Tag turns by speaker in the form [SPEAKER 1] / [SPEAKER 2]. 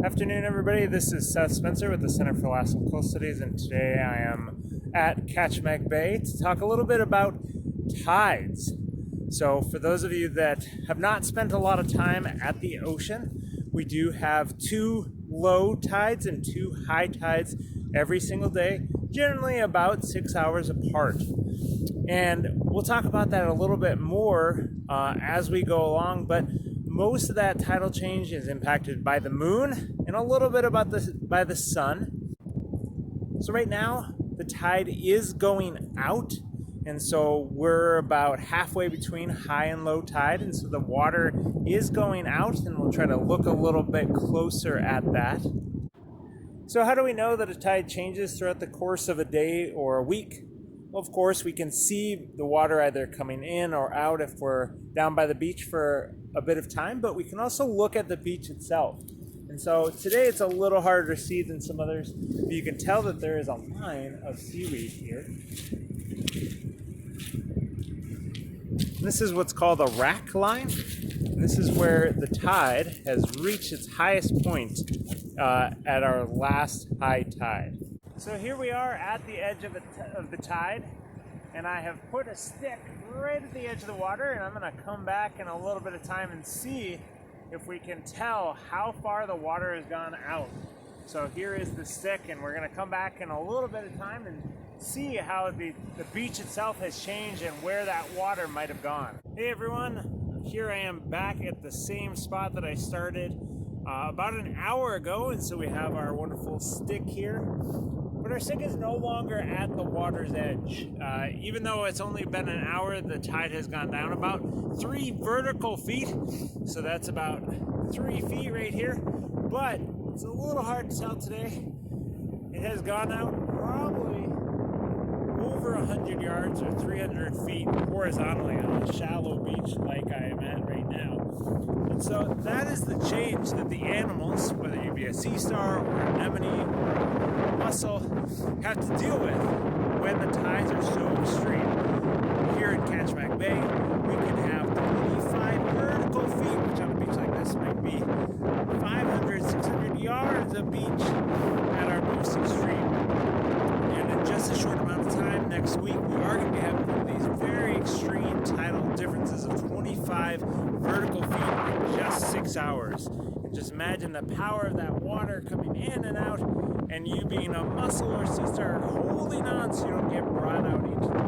[SPEAKER 1] Afternoon, everybody. This is Seth Spencer with the Center for Alaska Coast Studies, and today I am at Kachemak Bay to talk a little bit about tides. So, for those of you that have not spent a lot of time at the ocean, we do have two low tides and two high tides every single day, generally about 6 hours apart. And we'll talk about that a little bit more as we go along, but most of that tidal change is impacted by the moon and a little bit by the sun. So right now, the tide is going out, and so we're about halfway between high and low tide, and so the water is going out, and we'll try to look a little bit closer at that. So how do we know that a tide changes throughout the course of a day or a week? Well, of course, we can see the water either coming in or out if we're down by the beach for a bit of time, but we can also look at the beach itself. And so today it's a little harder to see than some others, but you can tell that there is a line of seaweed here. This is what's called a rack line. And this is where the tide has reached its highest point at our last high tide. So here we are at the edge of the tide, and I have put a stick right at the edge of the water, and I'm going to come back in a little bit of time and see if we can tell how far the water has gone out. So here is the stick, and we're going to come back in a little bit of time and see how the beach itself has changed and where that water might have gone. Hey everyone, here I am back at the same spot that I started about an hour ago, and so we have our wonderful stick here. But our stick is no longer at the water's edge. Even though it's only been an hour, the tide has gone down about 3 vertical feet. So that's about 3 feet right here. But it's a little hard to tell today. It has gone out probably over 100 yards or 300 feet horizontally on a shallow beach like I am at right now. And so that is the change that the animals, whether you be a sea star or an anemone or mussel, have to deal with when the tides are so extreme. Here in Kachemak Bay, we can have 25 vertical feet, which on a beach like this might be 500, 600 yards of beach at our most extreme. And in just a short amount of time, next week, we are going to be having one of these very extreme tidal differences of 25 vertical feet in just 6 hours. And just imagine the power of that water coming in and out, and you being a mussel or sea star holding on so you don't get brought out into the